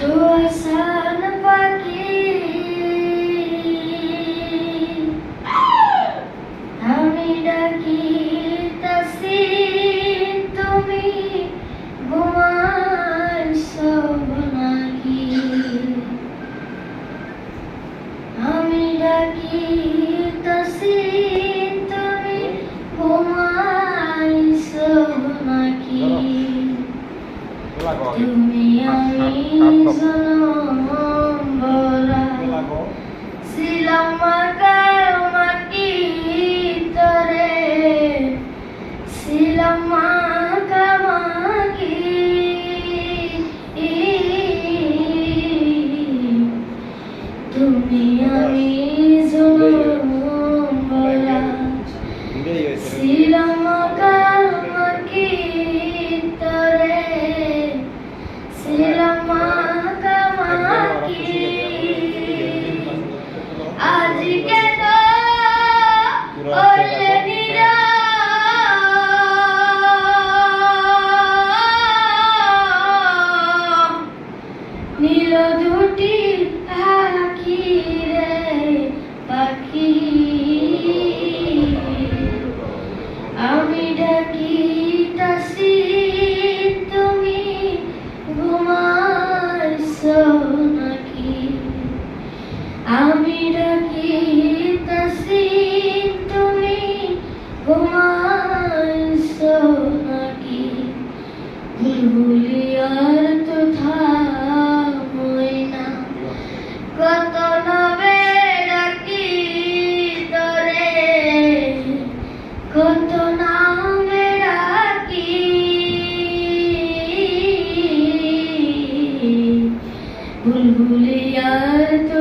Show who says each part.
Speaker 1: সুহাসান পাখি আমি ডাকিতাছি তুমি ঘুমাইছো নাকি আমি ডাকিতাছি তুমি ঘুমাইছো নাকি তুমি আমি জনম ভরা ছিলাম মাখামাখি তরে ছিলাম মাখামাখি তুমি আমি জনম ভরা ছিলাম মাখামাখি তরে ছিলাম মাখামাখি আজ কেন হইলে নীল দুটি আঁখি রে পাখি আমি ডাকিতাছি তুমি ঘুমাইছো নাকি আমি ডাকিতাছি তুমি ঘুমাইছো নাকি বুলবুলিয়ার তো থামই না কত নামে ডাকি তরে কত নামে ডাকি বুলবুলিয়ার তো